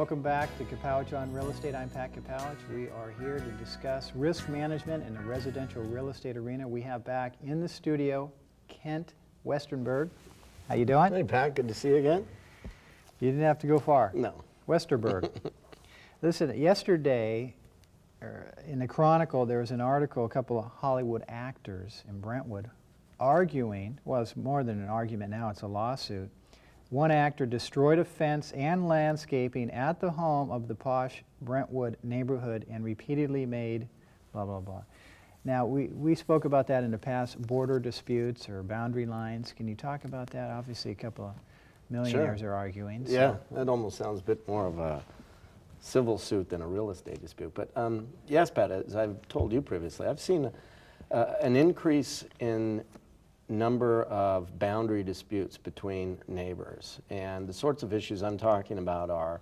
Welcome back to Kapowich on Real Estate. I'm Pat Kapowich. We are here to discuss risk management in the residential real estate arena. We have back in the studio Kent Westerberg. How you doing? Hey Pat, good to see you again. You didn't have to go far. No. Westerberg. Listen, yesterday in the Chronicle there was an article, a couple of Hollywood actors in Brentwood arguing, well it's more than an argument now, it's a lawsuit. One actor destroyed a fence and landscaping at the home of the posh Brentwood neighborhood and repeatedly made blah, blah, blah. Now, we spoke about that in the past, border disputes or boundary lines. Can you talk about that? Obviously, a couple of millionaires are arguing. So. Yeah, that almost sounds a bit more of a civil suit than a real estate dispute. But yes, Pat, as I've told you previously, I've seen an increase in number of boundary disputes between neighbors, and the sorts of issues I'm talking about are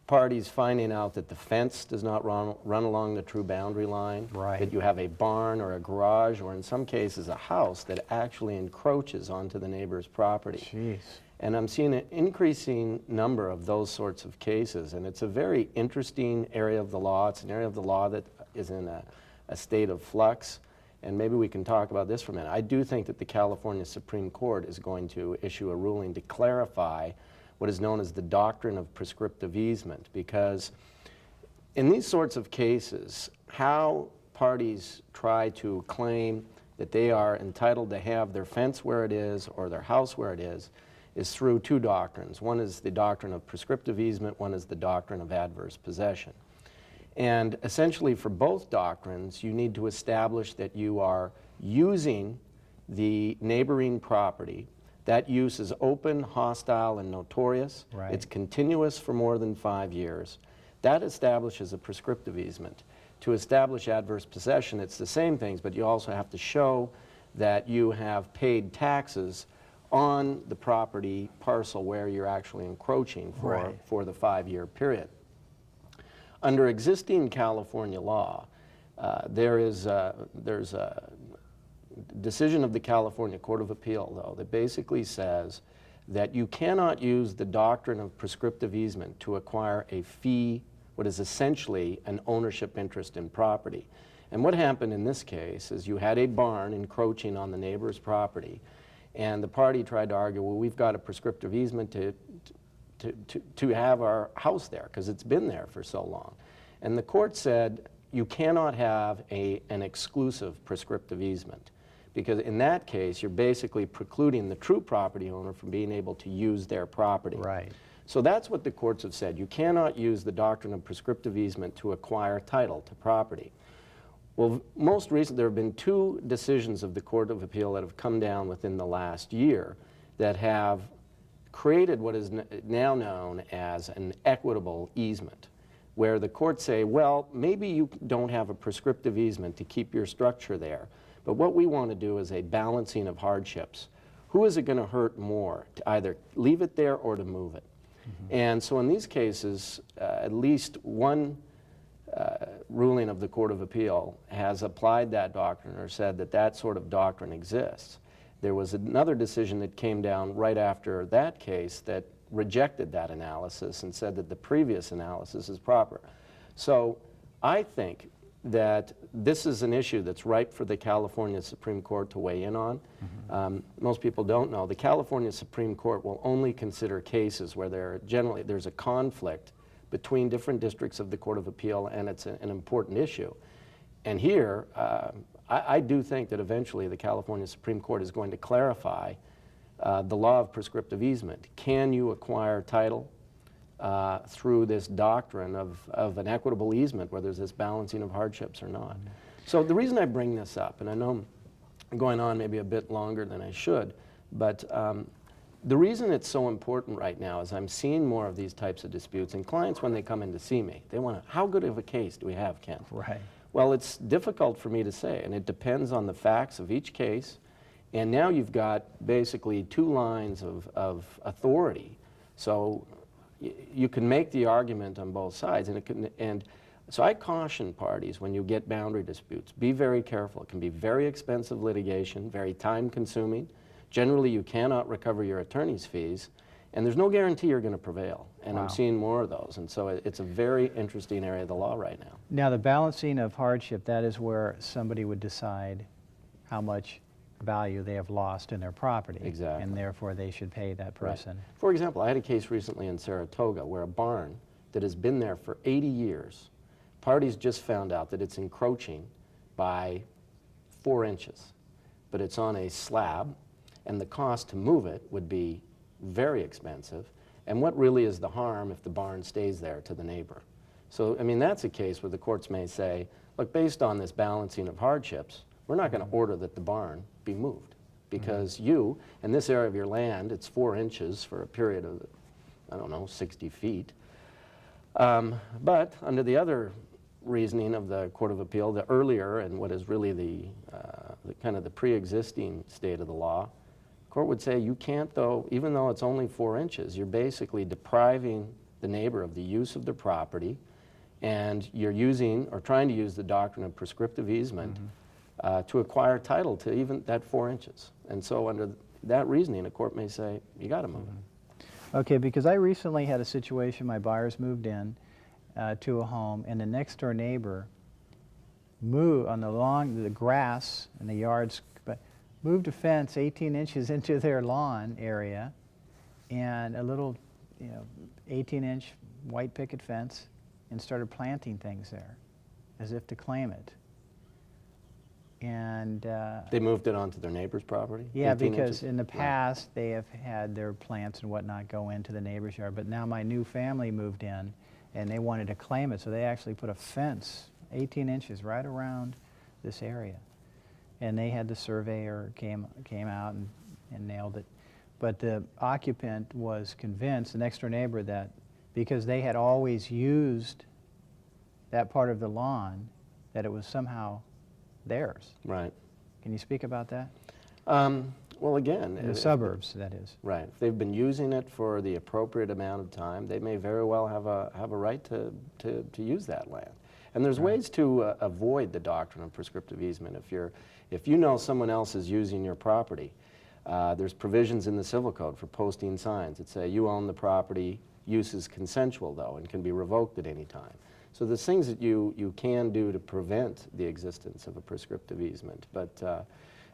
parties finding out that the fence does not run along the true boundary line, right. That you have a barn or a garage or in some cases a house that actually encroaches onto the neighbor's property. Jeez. And I'm seeing an increasing number of those sorts of cases, and it's a very interesting area of the law. It's an area of the law that is in a state of flux. And maybe we can talk about this for a minute. I do think that the California Supreme Court is going to issue a ruling to clarify what is known as the Doctrine of Prescriptive Easement, because in these sorts of cases, how parties try to claim that they are entitled to have their fence where it is or their house where it is through two doctrines. One is the Doctrine of Prescriptive Easement, one is the Doctrine of Adverse Possession. And essentially for both doctrines, you need to establish that you are using the neighboring property. That use is open, hostile, and notorious. Right. It's continuous for more than 5 years. That establishes a prescriptive easement. To establish adverse possession, it's the same things, but you also have to show that you have paid taxes on the property parcel where you're actually encroaching for the 5-year period. Under existing California law, there's a decision of the California Court of Appeal, though, that basically says that you cannot use the doctrine of prescriptive easement to acquire a fee, what is essentially an ownership interest in property. And what happened in this case is you had a barn encroaching on the neighbor's property, and the party tried to argue, well, we've got a prescriptive easement to have our house there because it's been there for so long. And the court said you cannot have an exclusive prescriptive easement, because in that case you're basically precluding the true property owner from being able to use their property. Right. So that's what the courts have said. You cannot use the doctrine of prescriptive easement to acquire title to property. Well, most recently there have been 2 decisions of the Court of Appeal that have come down within the last year that have created what is now known as an equitable easement, where the courts say, well, maybe you don't have a prescriptive easement to keep your structure there, but what we want to do is a balancing of hardships. Who is it going to hurt more, to either leave it there or to move it? Mm-hmm. And so in these cases, at least one ruling of the Court of Appeal has applied that doctrine or said that that sort of doctrine exists. There was another decision that came down right after that case that rejected that analysis and said that the previous analysis is proper. So I think that this is an issue that's ripe for the California Supreme Court to weigh in on. Mm-hmm. Most people don't know the California Supreme Court will only consider cases where there's a conflict between different districts of the Court of Appeal and it's an important issue. And here, I do think that eventually the California Supreme Court is going to clarify the law of prescriptive easement. Can you acquire title through this doctrine of an equitable easement where there's this balancing of hardships or not? So the reason I bring this up, and I know I'm going on maybe a bit longer than I should, but the reason it's so important right now is I'm seeing more of these types of disputes, and clients, when they come in to see me, they want to, how good of a case do we have, Kent? Right. Well, it's difficult for me to say, and it depends on the facts of each case. And now you've got basically 2 lines of authority. So you can make the argument on both sides. And so I caution parties when you get boundary disputes, be very careful. It can be very expensive litigation, very time consuming. Generally, you cannot recover your attorney's fees. And there's no guarantee you're going to prevail. And Wow. I'm seeing more of those. And so it's a very interesting area of the law right now. Now, the balancing of hardship, that is where somebody would decide how much value they have lost in their property. Exactly. And therefore, they should pay that person. Right. For example, I had a case recently in Saratoga where a barn that has been there for 80 years, parties just found out that it's encroaching by 4 inches. But it's on a slab, and the cost to move it would be very expensive. And what really is the harm if the barn stays there to the neighbor? So, I mean, that's a case where the courts may say, look, based on this balancing of hardships, we're not going to order that the barn be moved because you, in this area of your land, it's 4 inches for a period of, I don't know, 60 feet. But under the other reasoning of the Court of Appeal, the earlier and what is really the kind of the pre-existing state of the law, court would say you can't, though, even though it's only 4 inches, you're basically depriving the neighbor of the use of their property, and you're using or trying to use the doctrine of prescriptive easement to acquire title to even that 4 inches. And so under that reasoning, a court may say, you got to move it. Okay, because I recently had a situation, my buyers moved in to a home, and the next door neighbor moved on the grass in the yards, but moved a fence 18 inches into their lawn area, and a little, 18-inch white picket fence, and started planting things there as if to claim it. And They moved it onto their neighbor's property? yeah, 18 because inches? in the past they have had their plants and whatnot go into the neighbor's yard, but now my new family moved in and they wanted to claim it, so they actually put a fence 18 inches right around this area. And they had the surveyor came out and nailed it. But the occupant was convinced, the next door neighbor, that because they had always used that part of the lawn, that it was somehow theirs. Right. Can you speak about that? Well, again, In the suburbs, that is. right. If they've been using it for the appropriate amount of time, they may very well have a right to use that land. And there's ways to avoid the doctrine of prescriptive easement. If you know someone else is using your property, there's provisions in the Civil Code for posting signs that say you own the property, use is consensual though, and can be revoked at any time. So there's things that you can do to prevent the existence of a prescriptive easement. But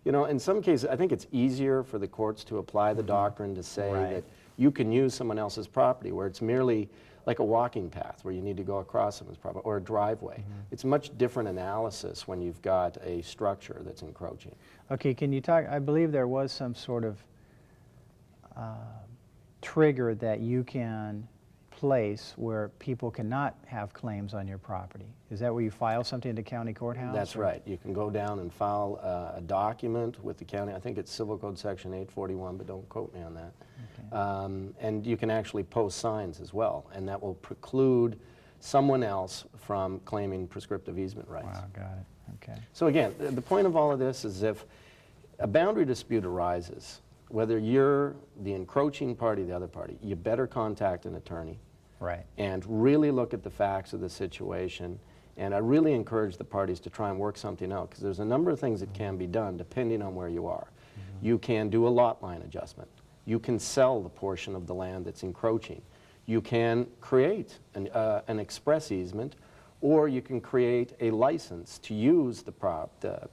in some cases, I think it's easier for the courts to apply the doctrine to say that you can use someone else's property where it's merely like a walking path where you need to go across someone's property, or a driveway. It's a much different analysis when you've got a structure that's encroaching. Okay, can you talk, I believe there was some sort of trigger that you can place where people cannot have claims on your property. Is that where you file something at the county courthouse? That's right. You can go down and file a document with the county. I think it's Civil Code Section 841, but don't quote me on that. Okay. And you can actually post signs as well, and that will preclude someone else from claiming prescriptive easement rights. Wow, got it. Okay. So again, the point of all of this is if a boundary dispute arises, whether you're the encroaching party or the other party, you better contact an attorney. Right. And really look at the facts of the situation. And I really encourage the parties to try and work something out, because there's a number of things that can be done depending on where you are. You can do a lot line adjustment. You can sell the portion of the land that's encroaching. You can create an express easement, or you can create a license to use the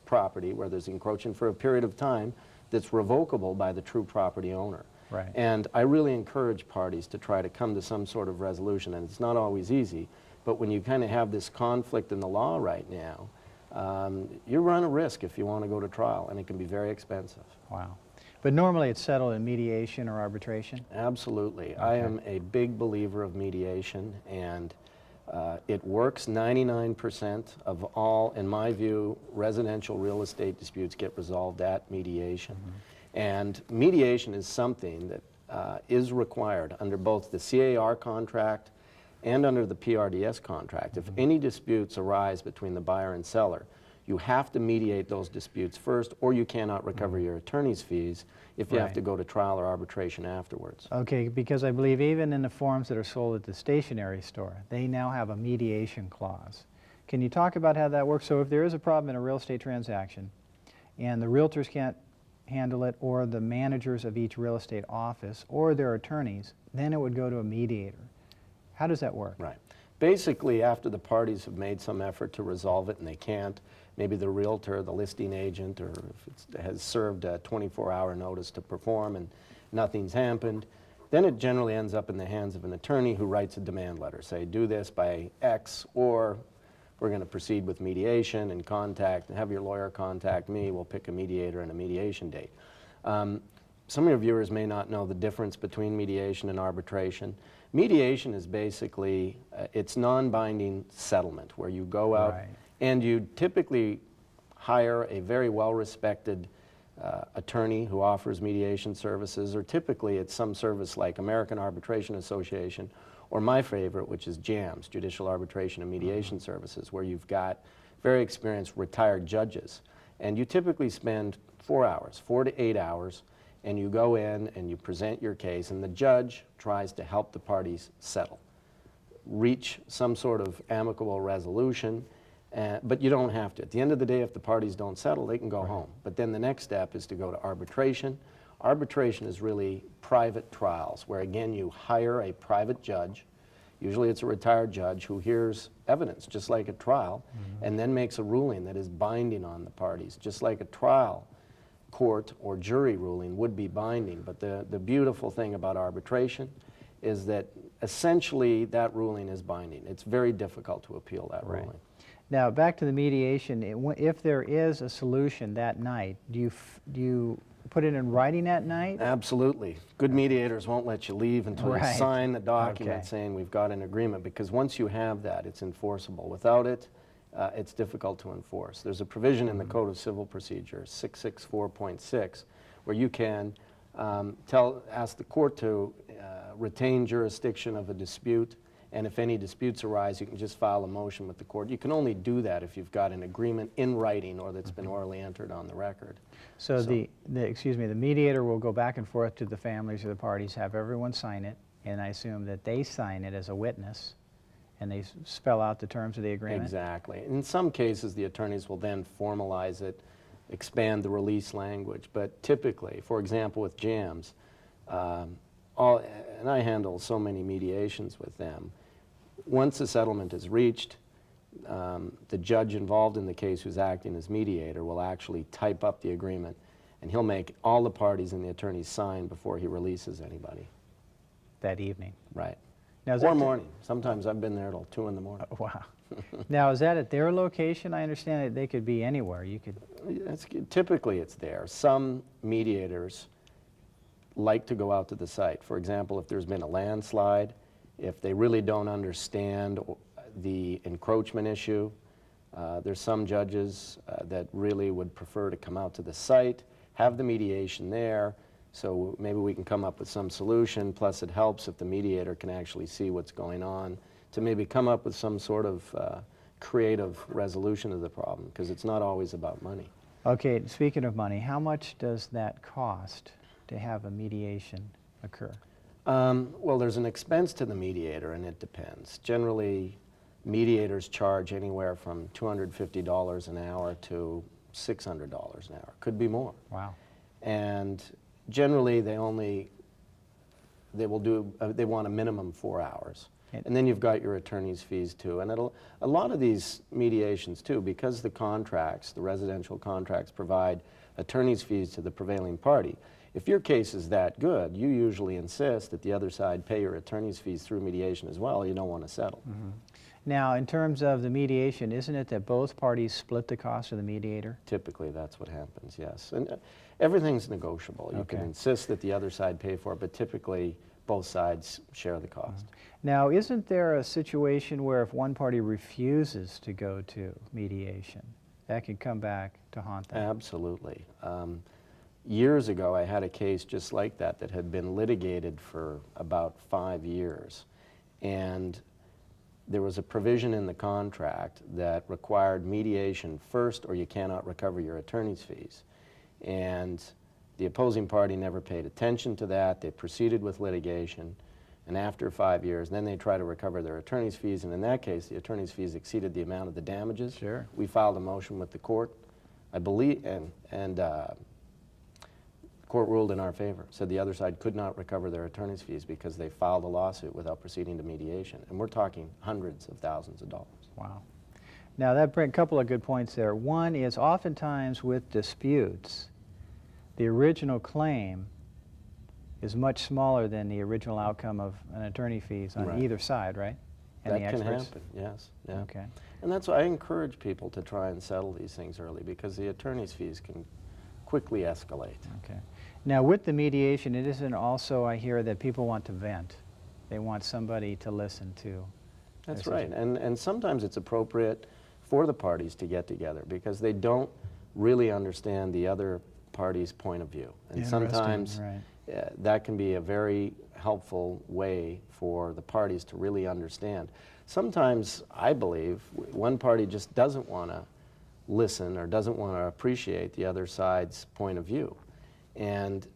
property where there's encroaching for a period of time that's revocable by the true property owner. Right. And I really encourage parties to try to come to some sort of resolution, and it's not always easy, but when you kind of have this conflict in the law right now, you run a risk if you want to go to trial, and it can be very expensive. Wow. But normally it's settled in mediation or arbitration? Absolutely. Okay. I am a big believer of mediation, and it works. 99% of all, in my view, residential real estate disputes get resolved at mediation. And mediation is something that is required under both the CAR contract and under the PRDS contract. If any disputes arise between the buyer and seller, you have to mediate those disputes first, or you cannot recover your attorney's fees if you have to go to trial or arbitration afterwards. Okay, because I believe even in the forms that are sold at the stationery store, they now have a mediation clause. Can you talk about how that works? So if there is a problem in a real estate transaction and the realtors can't handle it, or the managers of each real estate office, or their attorneys, then it would go to a mediator. How does that work? Right. Basically, after the parties have made some effort to resolve it and they can't, maybe the realtor, the listing agent, or if it has served a 24-hour notice to perform and nothing's happened, then it generally ends up in the hands of an attorney who writes a demand letter. Say, do this by X, or we're going to proceed with mediation and have your lawyer contact me. We'll pick a mediator and a mediation date. Some of your viewers may not know the difference between mediation and arbitration. Mediation is basically, it's non-binding settlement where you go out and you typically hire a very well-respected attorney who offers mediation services, or typically it's some service like American Arbitration Association, or my favorite, which is JAMS, Judicial Arbitration and Mediation Services, where you've got very experienced retired judges. And you typically spend 4 hours, 4 to 8 hours, and you go in and you present your case, and the judge tries to help the parties settle, reach some sort of amicable resolution, but you don't have to. At the end of the day, if the parties don't settle, they can go home. But then the next step is to go to arbitration. Arbitration is really private trials, where again you hire a private judge, usually it's a retired judge, who hears evidence, just like a trial, and then makes a ruling that is binding on the parties, just like a trial court or jury ruling would be binding. But the beautiful thing about arbitration is that essentially that ruling is binding. It's very difficult to appeal that ruling. Now, back to the mediation, if there is a solution that night, do you put it in writing that night? Absolutely. Good mediators won't let you leave until you sign the document saying we've got an agreement, because once you have that, it's enforceable. Without it, it's difficult to enforce. There's a provision in the Code of Civil Procedure, 664.6, where you can ask the court to retain jurisdiction of a dispute, and if any disputes arise, you can just file a motion with the court. You can only do that if you've got an agreement in writing or that's been orally entered on the record. So the mediator will go back and forth to the families or the parties, have everyone sign it, and I assume that they sign it as a witness, and they spell out the terms of the agreement? Exactly. In some cases, the attorneys will then formalize it, expand the release language, but typically, for example, with JAMS, and I handle so many mediations with them, once a settlement is reached, the judge involved in the case who's acting as mediator will actually type up the agreement, and he'll make all the parties and the attorneys sign before he releases anybody. That evening? Right. Now, or morning. Sometimes I've been there till 2 in the morning. Wow. Now, is that at their location? I understand that they could be anywhere. You could. Typically it's there. Some mediators like to go out to the site. For example, if there's been a landslide, if they really don't understand the encroachment issue, there's some judges that really would prefer to come out to the site, have the mediation there, so maybe we can come up with some solution. Plus it helps if the mediator can actually see what's going on to maybe come up with some sort of creative resolution of the problem, because it's not always about money. Okay, speaking of money, how much does that cost to have a mediation occur? Well, there's an expense to the mediator, and it depends. Generally, mediators charge anywhere from $250 an hour to $600 an hour. Could be more. Wow. And generally, they want a minimum 4 hours. And then you've got your attorney's fees too. And a lot of these mediations too, because the contracts, the residential contracts, provide attorney's fees to the prevailing party. If your case is that good, you usually insist that the other side pay your attorney's fees through mediation as well. You don't want to settle. Now, in terms of the mediation, isn't it that both parties split the cost of the mediator? Typically, that's what happens, yes. And everything's negotiable. You can insist that the other side pay for it, but typically both sides share the cost. Now, isn't there a situation where if one party refuses to go to mediation, that could come back to haunt them? Absolutely. Years ago, I had a case just like that that had been litigated for about 5 years. And there was a provision in the contract that required mediation first, or you cannot recover your attorney's fees. And the opposing party never paid attention to that. They proceeded with litigation. And after 5 years, then they try to recover their attorney's fees. And in that case, the attorney's fees exceeded the amount of the damages. Sure. We filed a motion with the court, I believe, and court ruled in our favor, said the other side could not recover their attorney's fees because they filed a lawsuit without proceeding to mediation. And we're talking hundreds of thousands of dollars. Wow. Now that brings a couple of good points there. One is oftentimes with disputes, the original claim is much smaller than the original outcome of an attorney fees on Right. either side, right? And That the can experts. happen, yes. Yeah. Okay. And that's why I encourage people to try and settle these things early, because the attorney's fees can quickly escalate. Okay. Now with the mediation, it isn't also, I hear, that people want to vent. They want somebody to listen to. That's This is- right. And sometimes it's appropriate for the parties to get together because they don't really understand the other party's point of view. And Interesting, sometimes right. that can be a very helpful way for the parties to really understand. Sometimes, I believe, one party just doesn't want to listen or doesn't want to appreciate the other side's point of view. And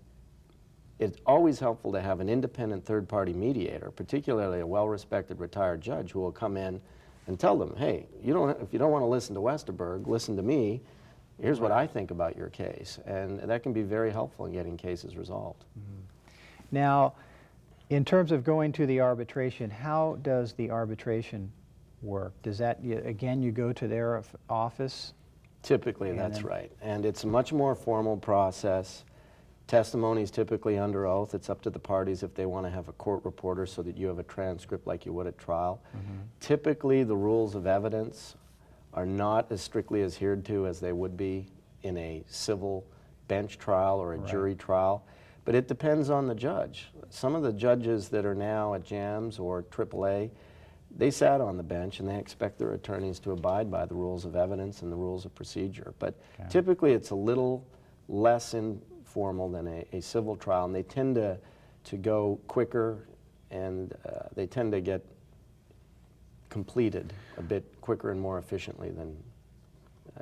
it's always helpful to have an independent third-party mediator, particularly a well-respected retired judge who will come in and tell them, hey, if you don't want to listen to Westerberg, listen to me. Here's what I think about your case. And that can be very helpful in getting cases resolved. Now, in terms of going to the arbitration, how does the arbitration work? Does that, again, you go to their office? Typically, And that's then- right. And it's a much more formal process. Testimony is typically under oath. It's up to the parties if they want to have a court reporter so that you have a transcript like you would at trial. Typically, the rules of evidence are not as strictly adhered to as they would be in a civil bench trial or a jury trial. But it depends on the judge. Some of the judges that are now at JAMS or AAA, they sat on the bench and they expect their attorneys to abide by the rules of evidence and the rules of procedure. But typically it's a little less informal than a civil trial, and they tend to go quicker, and they tend to get completed a bit quicker and more efficiently than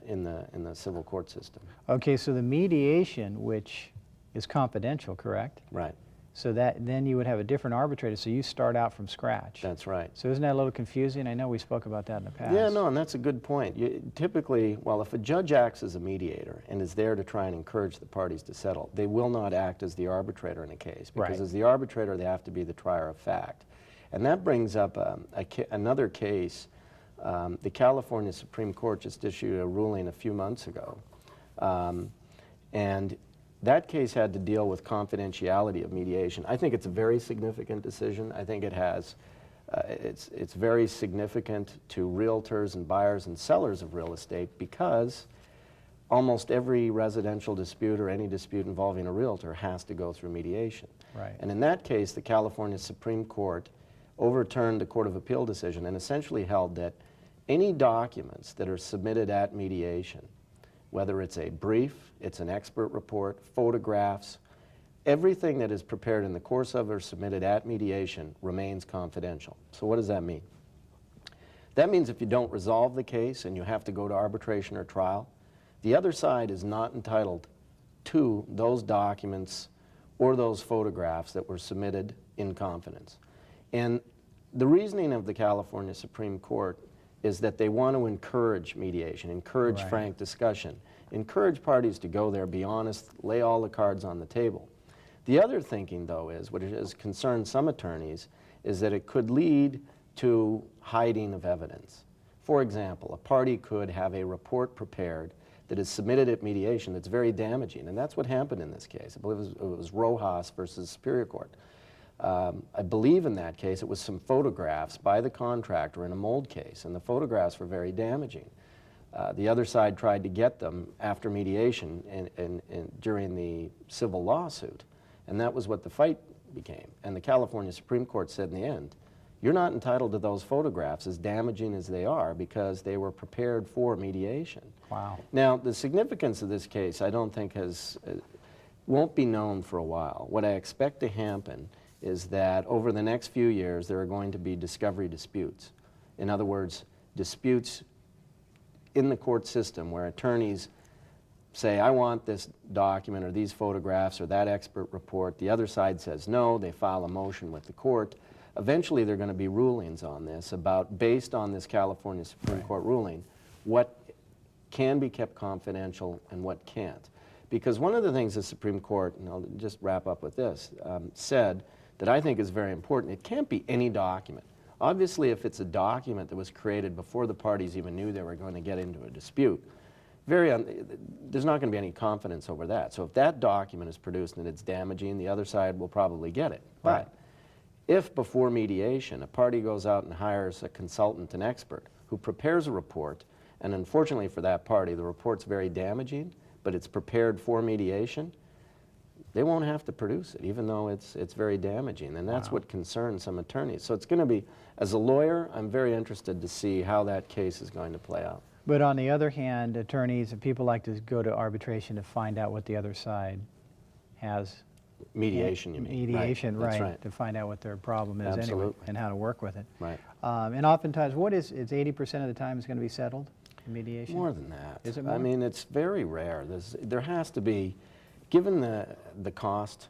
in the civil court system. Okay, so the mediation, which is confidential, correct? Right. So that then you would have a different arbitrator, so you start out from scratch. That's right. So isn't that a little confusing? I know we spoke about that in the past. Yeah, no, and that's a good point. Typically, well, if a judge acts as a mediator and is there to try and encourage the parties to settle, they will not act as the arbitrator in a case, because Right. as the arbitrator, they have to be the trier of fact. And that brings up another case. The California Supreme Court just issued a ruling a few months ago, and that case had to deal with confidentiality of mediation. I think it's a very significant decision. I think it has, it's very significant to realtors and buyers and sellers of real estate, because almost every residential dispute or any dispute involving a realtor has to go through mediation. Right. And in that case, the California Supreme Court overturned the Court of Appeal decision and essentially held that any documents that are submitted at mediation, whether it's a brief, it's an expert report, photographs, everything that is prepared in the course of or submitted at mediation remains confidential. So what does that mean? That means if you don't resolve the case and you have to go to arbitration or trial, the other side is not entitled to those documents or those photographs that were submitted in confidence. And the reasoning of the California Supreme Court is that they want to encourage mediation, encourage Right. frank discussion, encourage parties to go there, be honest, lay all the cards on the table. The other thinking, though, is, what has concerned some attorneys, is that it could lead to hiding of evidence. For example, a party could have a report prepared that is submitted at mediation that's very damaging, and that's what happened in this case. I believe it was Rojas versus Superior Court. I believe in that case it was some photographs by the contractor in a mold case, and the photographs were very damaging. The other side tried to get them after mediation and during the civil lawsuit, and that was what the fight became. And the California Supreme Court said in the end, you're not entitled to those photographs, as damaging as they are, because they were prepared for mediation. Wow. Now, the significance of this case, I don't think won't be known for a while. What I expect to happen is that over the next few years, there are going to be discovery disputes. In other words, disputes in the court system where attorneys say, I want this document or these photographs or that expert report. The other side says no, they file a motion with the court. Eventually, there are going to be rulings on this about, based on this California Supreme Court ruling, what can be kept confidential and what can't. Because one of the things the Supreme Court, and I'll just wrap up with this, said that I think is very important, it can't be any document. Obviously, if it's a document that was created before the parties even knew they were going to get into a dispute, there's not going to be any confidence over that. So if that document is produced and it's damaging, the other side will probably get it. Right. But if before mediation a party goes out and hires a consultant, an expert, who prepares a report, and unfortunately for that party the report's very damaging, but it's prepared for mediation, they won't have to produce it, even though it's very damaging. And that's what concerns some attorneys. So it's going to be, as a lawyer, I'm very interested to see how that case is going to play out. But on the other hand, attorneys and people like to go to arbitration to find out what the other side has. Mediation, you mean? Mediation, right. That's right. To find out what their problem is anyway and how to work with it. Right. And oftentimes, it's 80% of the time is going to be settled in mediation? More than that. Is it more? I mean, it's very rare. There has to be, given the cost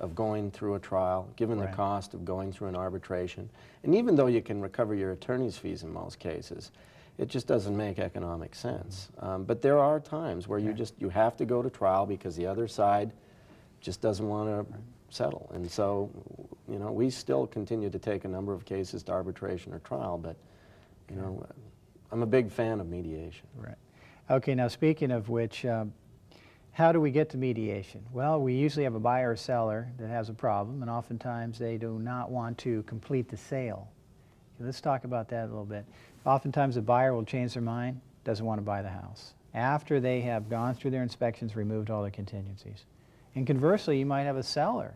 of going through a trial, given the cost of going through an arbitration, and even though you can recover your attorney's fees in most cases, it just doesn't make economic sense. But there are times where you have to go to trial because the other side just doesn't want to settle. And so, you know, we still continue to take a number of cases to arbitration or trial, but, you know, I'm a big fan of mediation. Right. Okay, now speaking of which, how do we get to mediation? Well, we usually have a buyer or seller that has a problem, and oftentimes they do not want to complete the sale. Let's talk about that a little bit. Oftentimes the buyer will change their mind, doesn't want to buy the house, after they have gone through their inspections, removed all their contingencies. And conversely, you might have a seller,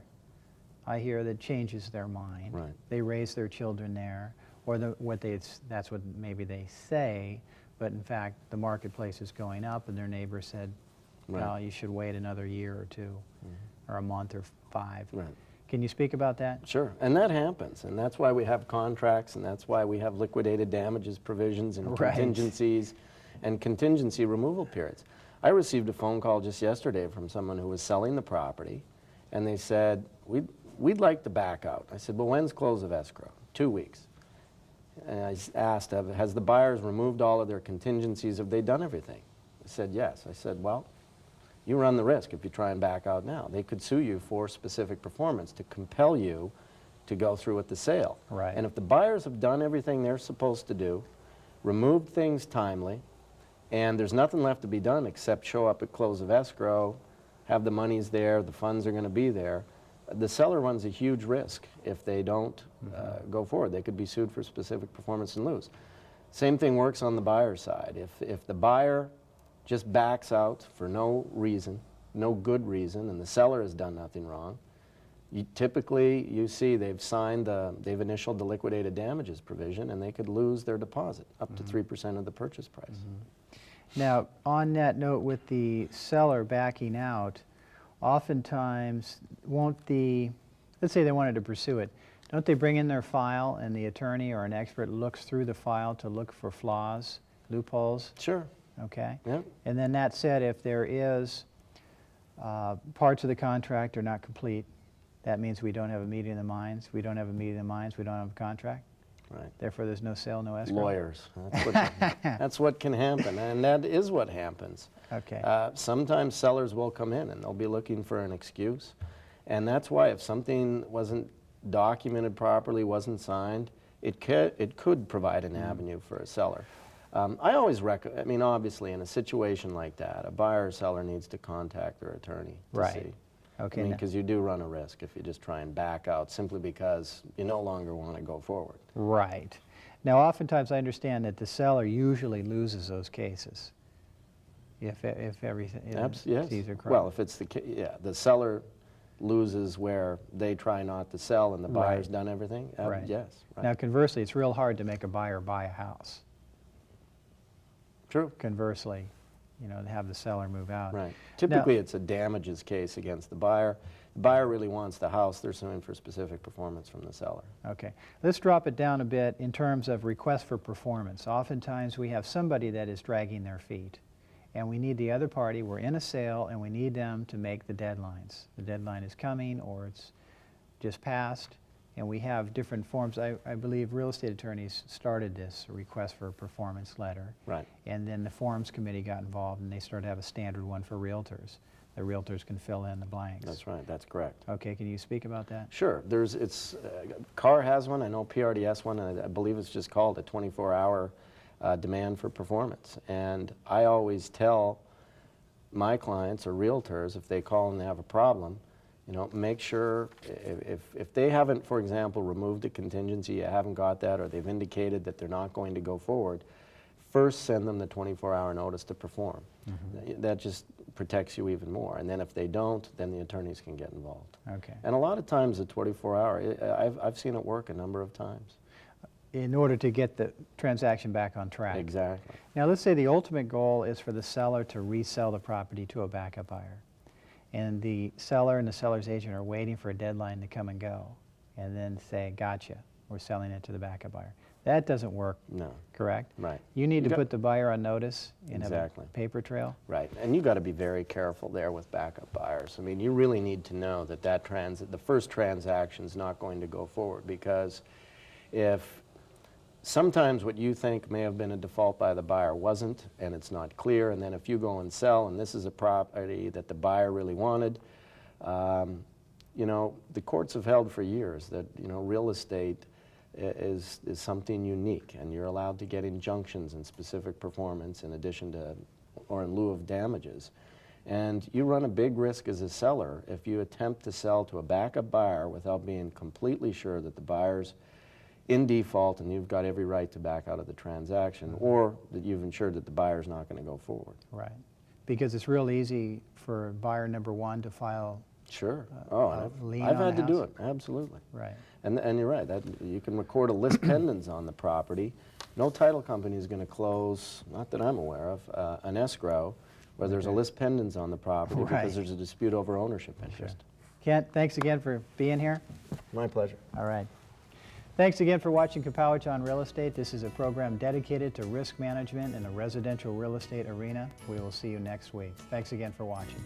I hear, that changes their mind. Right. They raise their children there, or that's what maybe they say, but in fact the marketplace is going up and their neighbor said, well, you should wait another year or two, or a month or 5. Right. Can you speak about that? Sure, and that happens, and that's why we have contracts, and that's why we have liquidated damages provisions and contingencies and contingency removal periods. I received a phone call just yesterday from someone who was selling the property, and they said, we'd like to back out. I said, well, when's close of escrow? 2 weeks. And I asked, has the buyers removed all of their contingencies? Have they done everything? They said, yes. I said, well, you run the risk if you try and back out now. They could sue you for specific performance to compel you to go through with the sale. Right. And if the buyers have done everything they're supposed to do, removed things timely, and there's nothing left to be done except show up at close of escrow, have the monies there, the funds are going to be there, the seller runs a huge risk if they don't go forward. They could be sued for specific performance and lose. Same thing works on the buyer side. If the buyer just backs out for no reason, no good reason, and the seller has done nothing wrong, typically you see they've initialed the liquidated damages provision, and they could lose their deposit up to 3% of the purchase price. Now, on that note, with the seller backing out, oftentimes let's say they wanted to pursue it, don't they bring in their file and the attorney or an expert looks through the file to look for flaws, loopholes? Sure. Okay. Yep. And then that said, if there is parts of the contract are not complete, that means we don't have a meeting of the minds. We don't have a meeting of the minds. We don't have a contract. Right. Therefore, there's no sale, no escrow. Lawyers. That's what can happen, and that is what happens. Okay. Sometimes sellers will come in and they'll be looking for an excuse, and that's why if something wasn't documented properly, wasn't signed, it could provide an avenue for a seller. I always recommend, I mean, obviously in a situation like that, a buyer or seller needs to contact their attorney to see. Okay. I mean, because you do run a risk if you just try and back out simply because you no longer want to go forward. Right. Now, oftentimes I understand that the seller usually loses those cases if everything Yes. T's are correct. Well, if it's the seller loses where they try not to sell and the buyer's done everything. Right. Yes. Right. Now, conversely, it's real hard to make a buyer buy a house. True. Conversely, you know, to have the seller move out. Right. Typically, it's a damages case against the buyer. The buyer really wants the house. They're suing for specific performance from the seller. Okay. Let's drop it down a bit in terms of request for performance. Oftentimes, we have somebody that is dragging their feet, and we need the other party. We're in a sale, and we need them to make the deadlines. The deadline is coming, or it's just passed, and we have different forms. I believe real estate attorneys started this request for a performance letter. Right. And then the forms committee got involved, and they started to have a standard one for realtors. the realtors can fill in the blanks. That's right, that's correct. Okay, can you speak about that? Sure, CAR has one, I know PRDS one, and I believe it's just called a 24-hour demand for performance. And I always tell my clients or realtors, if they call and they have a problem, you know, make sure if they haven't, for example, removed a contingency, you haven't got that, or they've indicated that they're not going to go forward, first send them the 24-hour notice to perform. That just protects you even more. And then if they don't, then the attorneys can get involved. Okay. And a lot of times the 24-hour, I've seen it work a number of times. In order to get the transaction back on track. Exactly. Now let's say the ultimate goal is for the seller to resell the property to a backup buyer. And the seller and the seller's agent are waiting for a deadline to come and go. And then say, gotcha, we're selling it to the backup buyer. That doesn't work, No. correct? Right. You need to put the buyer on notice and Exactly. have a paper trail. Right, and you got to be very careful there with backup buyers. I mean, you really need to know that the first transaction's not going to go forward, because if sometimes what you think may have been a default by the buyer wasn't, and it's not clear, and then if you go and sell, and this is a property that the buyer really wanted, you know, the courts have held for years that, you know, real estate is something unique, and you're allowed to get injunctions and specific performance in addition to, or in lieu of damages. And you run a big risk as a seller if you attempt to sell to a backup buyer without being completely sure that the buyer's in default and you've got every right to back out of the transaction, or that you've ensured that the buyer's not going to go forward. Right. Because it's real easy for buyer number one to file. Sure. Lien I've on had the to do house. it, absolutely. Right. And you're right, that you can record a list pendens on the property. No title company is going to close, not that I'm aware of, an escrow where there's a list pendens on the property Right. because there's a dispute over ownership interest. Kent, thanks again for being here. My pleasure. All right. Thanks again for watching Kapowich on Real Estate. This is a program dedicated to risk management in the residential real estate arena. We will see you next week. Thanks again for watching.